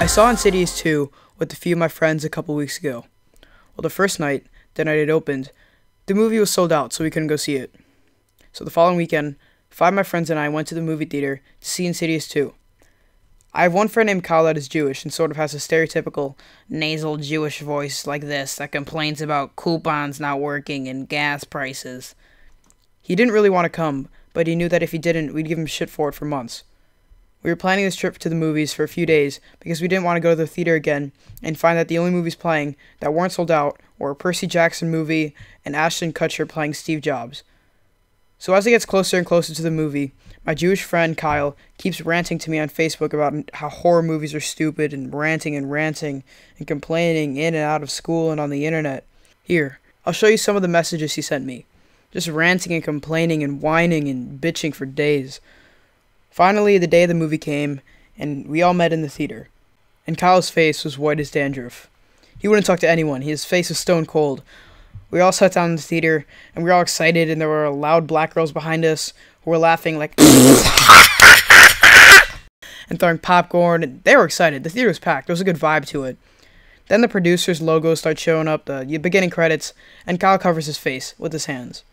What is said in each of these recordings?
I saw Insidious 2 with a few of my friends a couple weeks ago. Well, the first night, the night it opened, the movie was sold out, so we couldn't go see it. So the following weekend, 5 of my friends and I went to the movie theater to see Insidious 2. I have one friend named Kyle that is Jewish and sort of has a stereotypical nasal Jewish voice like this that complains about coupons not working and gas prices. He didn't really want to come, but he knew that if he didn't, we'd give him shit for it for months. We were planning this trip to the movies for a few days because we didn't want to go to the theater again and find that the only movies playing that weren't sold out were a Percy Jackson movie and Ashton Kutcher playing Steve Jobs. So as it gets closer and closer to the movie, my Jewish friend Kyle keeps ranting to me on Facebook about how horror movies are stupid and ranting and complaining in and out of school and on the internet. Here, I'll show you some of the messages he sent me. Just ranting and complaining and whining and bitching for days. Finally, the day of the movie came, and we all met in the theater. And Kyle's face was white as dandruff. He wouldn't talk to anyone. His face was stone cold. We all sat down in the theater, and we were all excited, and there were loud black girls behind us who were laughing like and throwing popcorn, and they were excited. The theater was packed. There was a good vibe to it. Then the producer's logo starts showing up, the beginning credits, and Kyle covers his face with his hands.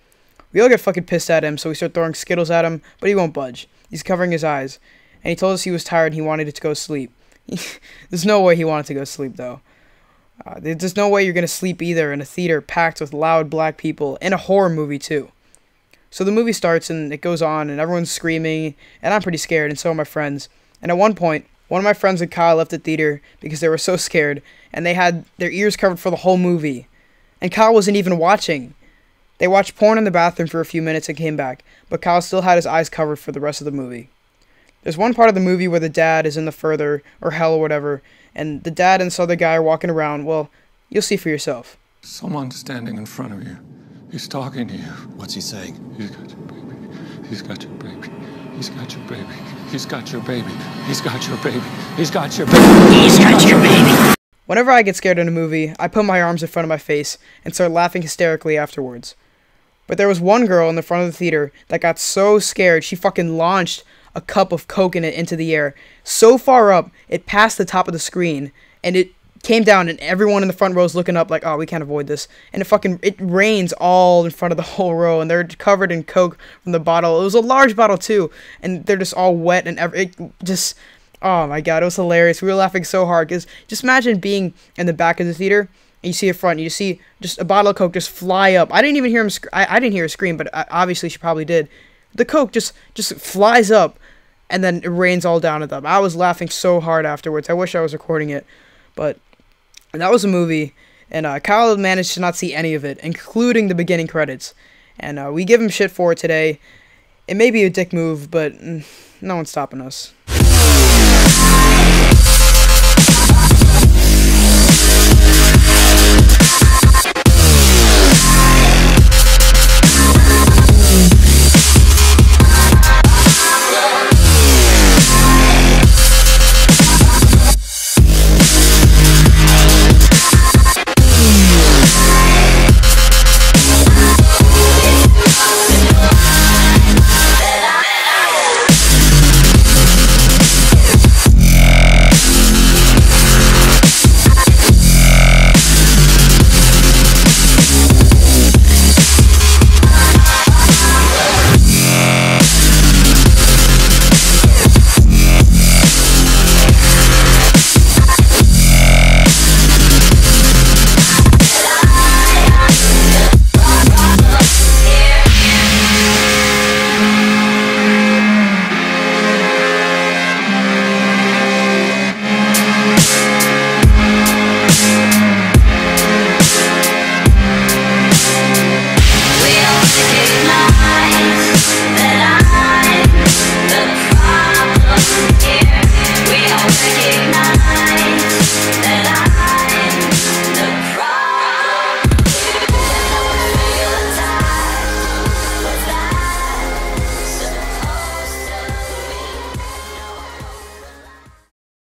We all get fucking pissed at him, so we start throwing Skittles at him, but he won't budge. He's covering his eyes, and he told us he was tired and he wanted to go sleep. There's no way he wanted to go sleep, though. There's no way you're going to sleep either in a theater packed with loud black people, in a horror movie, too. So the movie starts, and it goes on, and everyone's screaming, and I'm pretty scared, and so are my friends. And at one point, one of my friends and Kyle left the theater because they were so scared, and they had their ears covered for the whole movie. And Kyle wasn't even watching. They watched porn in the bathroom for a few minutes and came back, but Kyle still had his eyes covered for the rest of the movie. There's one part of the movie where the dad is in the further, or hell or whatever, and the dad and this other guy are walking around. Well, you'll see for yourself. Someone's standing in front of you. He's talking to you. What's he saying? He's got your baby. He's got your baby. He's got your baby. He's got your baby. He's got your baby. He's got your baby. He's got your baby. Whenever I get scared in a movie, I put my arms in front of my face and start laughing hysterically afterwards. But there was one girl in the front of the theater that got so scared she fucking launched a cup of Coke in it into the air. So far up, it passed the top of the screen, and it came down, and everyone in the front row is looking up like, oh, we can't avoid this. And it rains all in front of the whole row, and they're covered in Coke from the bottle. It was a large bottle, too, and they're just all wet, and oh my god, it was hilarious. We were laughing so hard, because just imagine being in the back of the theater, and you see a front, and you see just a bottle of Coke just fly up. I didn't even hear him. I didn't hear her scream, but obviously she probably did. The Coke just flies up, and then it rains all down at them. I was laughing so hard afterwards. I wish I was recording it, but that was a movie, and Kyle managed to not see any of it, including the beginning credits. And we give him shit for it today. It may be a dick move, but no one's stopping us.